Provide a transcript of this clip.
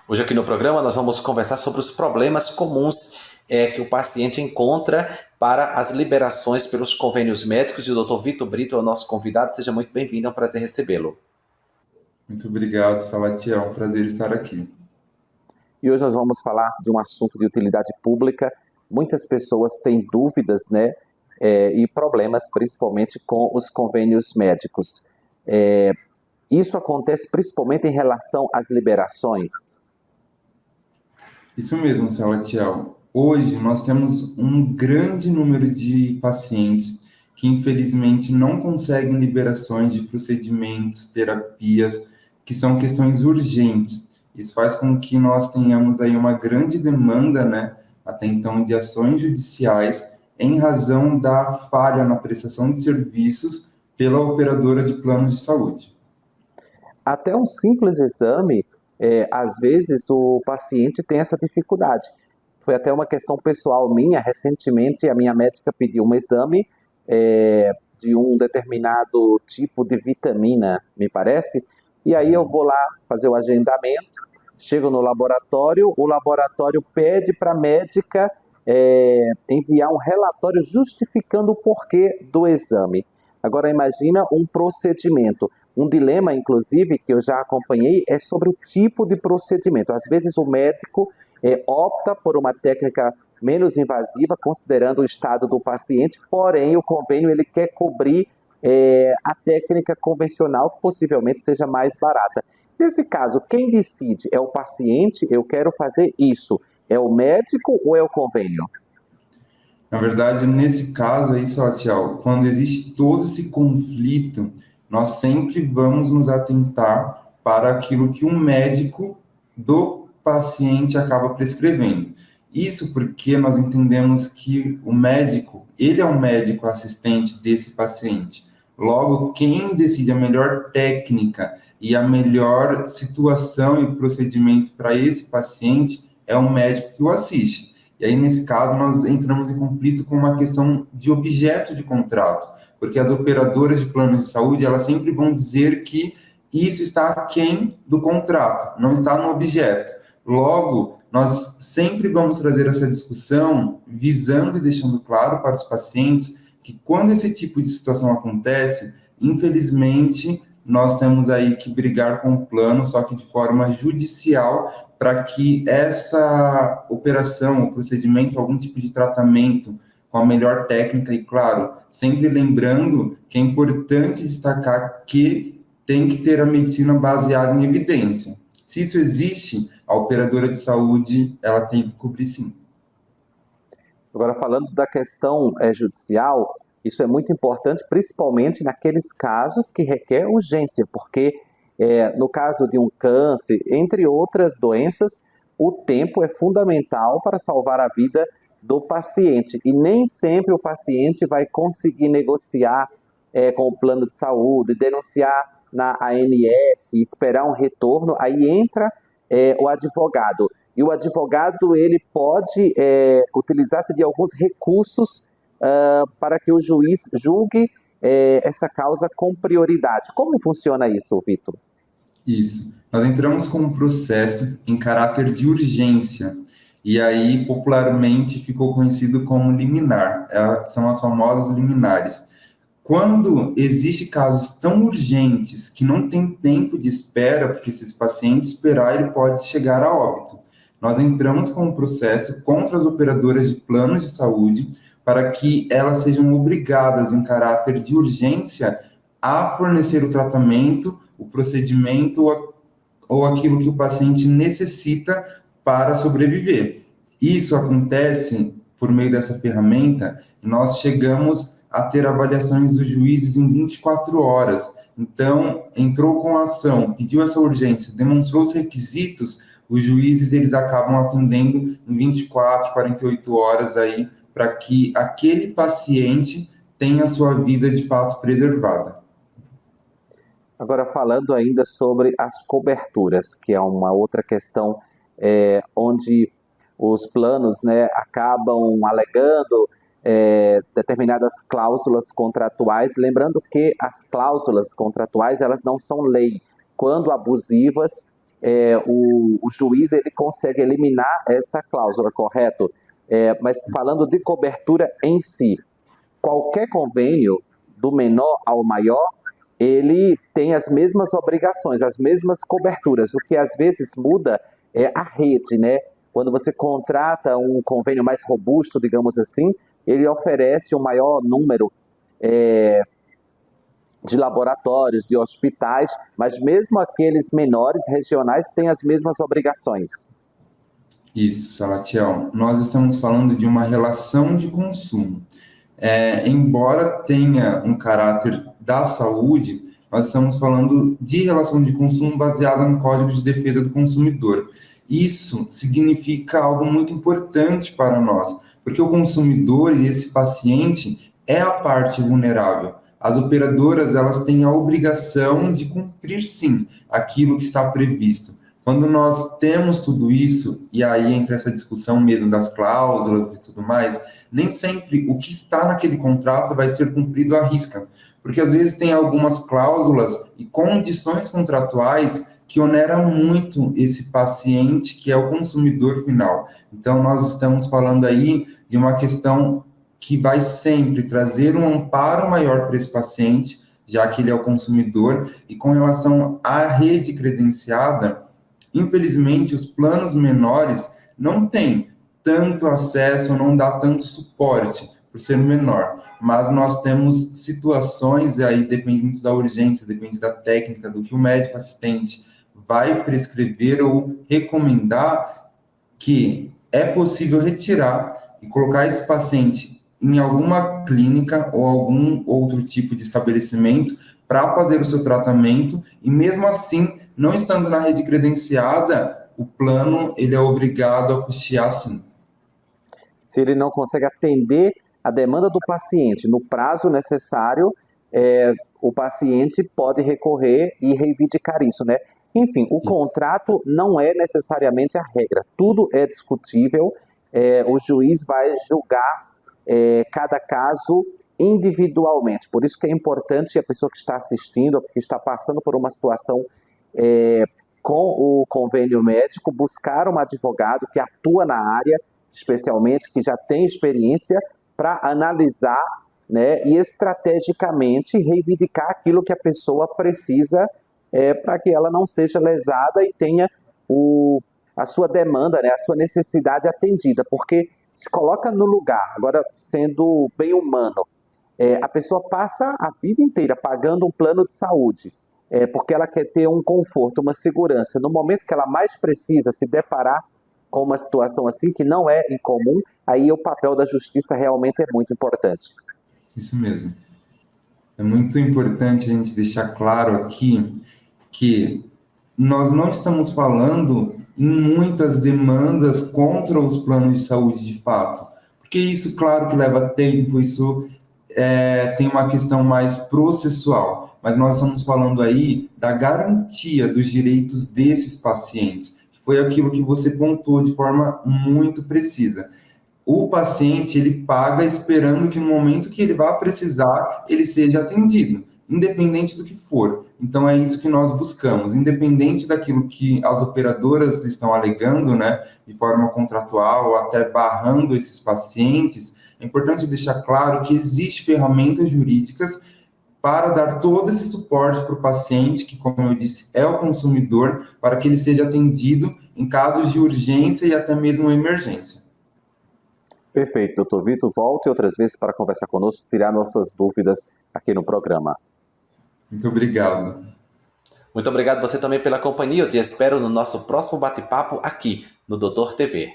Hoje aqui no programa nós vamos conversar sobre os problemas comuns que o paciente encontra para as liberações pelos convênios médicos e o Dr. Vitor Brito é o nosso convidado. Seja muito bem-vindo, é um prazer recebê-lo. Muito obrigado, Salatiel. É um prazer estar aqui. E hoje nós vamos falar de um assunto de utilidade pública. Muitas pessoas têm dúvidas, né, e problemas principalmente com os convênios médicos. Isso acontece principalmente em relação às liberações. Isso mesmo, Salatiel. Hoje nós temos um grande número de pacientes que infelizmente não conseguem liberações de procedimentos, terapias, que são questões urgentes. Isso faz com que nós tenhamos aí uma grande demanda, né, até então, de ações judiciais em razão da falha na prestação de serviços pela operadora de planos de saúde. Até um simples exame, às vezes o paciente tem essa dificuldade. Foi até uma questão pessoal minha. Recentemente, a minha médica pediu um exame de um determinado tipo de vitamina, me parece, e aí eu vou lá fazer o agendamento, chego no laboratório, o laboratório pede para a médica enviar um relatório justificando o porquê do exame. Agora imagina um procedimento. Um dilema, inclusive, que eu já acompanhei é sobre o tipo de procedimento. Às vezes o médico opta por uma técnica menos invasiva, considerando o estado do paciente, porém o convênio ele quer cobrir a técnica convencional, que possivelmente seja mais barata. Nesse caso, quem decide é o paciente, eu quero fazer isso. É o médico ou é o convênio? Na verdade, nesse caso aí, Salatiel, quando existe todo esse conflito, nós sempre vamos nos atentar para aquilo que um médico do paciente acaba prescrevendo. Isso porque nós entendemos que o médico, ele é o médico assistente desse paciente. Logo, quem decide a melhor técnica e a melhor situação e procedimento para esse paciente é o médico que o assiste. E aí, nesse caso, nós entramos em conflito com uma questão de objeto de contrato, porque as operadoras de planos de saúde, elas sempre vão dizer que isso está aquém do contrato, não está no objeto. Logo, nós sempre vamos trazer essa discussão visando e deixando claro para os pacientes que quando esse tipo de situação acontece, infelizmente, nós temos aí que brigar com o plano, só que de forma judicial, para que essa operação, o procedimento, algum tipo de tratamento com a melhor técnica e, claro, sempre lembrando que é importante destacar que tem que ter a medicina baseada em evidência. Se isso existe, a operadora de saúde, ela tem que cobrir sim. Agora, falando da questão judicial, isso é muito importante, principalmente naqueles casos que requer urgência, porque no caso de um câncer, entre outras doenças, o tempo é fundamental para salvar a vida do paciente. E nem sempre o paciente vai conseguir negociar com o plano de saúde, denunciar na ANS, esperar um retorno. Aí entra o advogado. E o advogado ele pode utilizar-se de alguns recursos para que o juiz julgue essa causa com prioridade. Como funciona isso, Vitor? Isso. Nós entramos com um processo em caráter de urgência, e aí popularmente ficou conhecido como liminar. São as famosas liminares. Quando existe casos tão urgentes que não tem tempo de espera, porque se esse paciente esperar, ele pode chegar a óbito. Nós entramos com um processo contra as operadoras de planos de saúde para que elas sejam obrigadas, em caráter de urgência, a fornecer o tratamento, o procedimento ou aquilo que o paciente necessita para sobreviver. Isso acontece por meio dessa ferramenta, nós chegamos a ter avaliações dos juízes em 24 horas. Então, entrou com a ação, pediu essa urgência, demonstrou os requisitos, os juízes eles acabam atendendo em 24, 48 horas aí para que aquele paciente tenha a sua vida de fato preservada. Agora, falando ainda sobre as coberturas, que é uma outra questão onde os planos, né, acabam alegando determinadas cláusulas contratuais, lembrando que as cláusulas contratuais elas não são lei. Quando abusivas, o juiz ele consegue eliminar essa cláusula, correto? Mas falando de cobertura em si, qualquer convênio, do menor ao maior, ele tem as mesmas obrigações, as mesmas coberturas. O que às vezes muda é a rede, né? Quando você contrata um convênio mais robusto, digamos assim, ele oferece um maior número de laboratórios, de hospitais, mas mesmo aqueles menores, regionais, têm as mesmas obrigações. Isso, Salatiel. Nós estamos falando de uma relação de consumo. Embora tenha um caráter da saúde, nós estamos falando de relação de consumo baseada no Código de Defesa do Consumidor. Isso significa algo muito importante para nós, porque o consumidor e esse paciente é a parte vulnerável. As operadoras, elas têm a obrigação de cumprir, sim, aquilo que está previsto. Quando nós temos tudo isso, e aí entra essa discussão mesmo das cláusulas e tudo mais, nem sempre o que está naquele contrato vai ser cumprido à risca, porque às vezes tem algumas cláusulas e condições contratuais que oneram muito esse paciente, que é o consumidor final. Então, nós estamos falando aí de uma questão que vai sempre trazer um amparo maior para esse paciente, já que ele é o consumidor, e com relação à rede credenciada, infelizmente, os planos menores não têm tanto acesso, não dá tanto suporte por ser menor, mas nós temos situações, e aí depende muito da urgência, depende da técnica, do que o médico assistente vai prescrever ou recomendar, que é possível retirar e colocar esse paciente em alguma clínica ou algum outro tipo de estabelecimento para fazer o seu tratamento, e mesmo assim, não estando na rede credenciada, o plano ele é obrigado a custear sim. Se ele não consegue atender a demanda do paciente no prazo necessário, o paciente pode recorrer e reivindicar isso, né? Enfim, o contrato não é necessariamente a regra, tudo é discutível, o juiz vai julgar cada caso individualmente, por isso que é importante a pessoa que está assistindo, que está passando por uma situação com o convênio médico, buscar um advogado que atua na área, especialmente, que já tem experiência, para analisar, né, e estrategicamente reivindicar aquilo que a pessoa precisa para que ela não seja lesada e tenha a sua demanda, né, a sua necessidade atendida, porque se coloca no lugar, agora sendo bem humano, a pessoa passa a vida inteira pagando um plano de saúde, porque ela quer ter um conforto, uma segurança. No momento que ela mais precisa se deparar com uma situação assim, que não é incomum, aí o papel da justiça realmente é muito importante. Isso mesmo. É muito importante a gente deixar claro aqui que nós não estamos falando em muitas demandas contra os planos de saúde de fato, porque isso, claro que leva tempo, isso tem uma questão mais processual, mas nós estamos falando aí da garantia dos direitos desses pacientes, que foi aquilo que você pontuou de forma muito precisa. O paciente, ele paga esperando que no momento que ele vá precisar, ele seja atendido, independente do que for. Então, é isso que nós buscamos, independente daquilo que as operadoras estão alegando, né, de forma contratual, ou até barrando esses pacientes. É importante deixar claro que existem ferramentas jurídicas para dar todo esse suporte para o paciente, que, como eu disse, é o consumidor, para que ele seja atendido em casos de urgência e até mesmo emergência. Perfeito, doutor Vitor. Volte outras vezes para conversar conosco, tirar nossas dúvidas aqui no programa. Muito obrigado. Muito obrigado você também pela companhia. Eu te espero no nosso próximo bate-papo aqui no Doutor TV.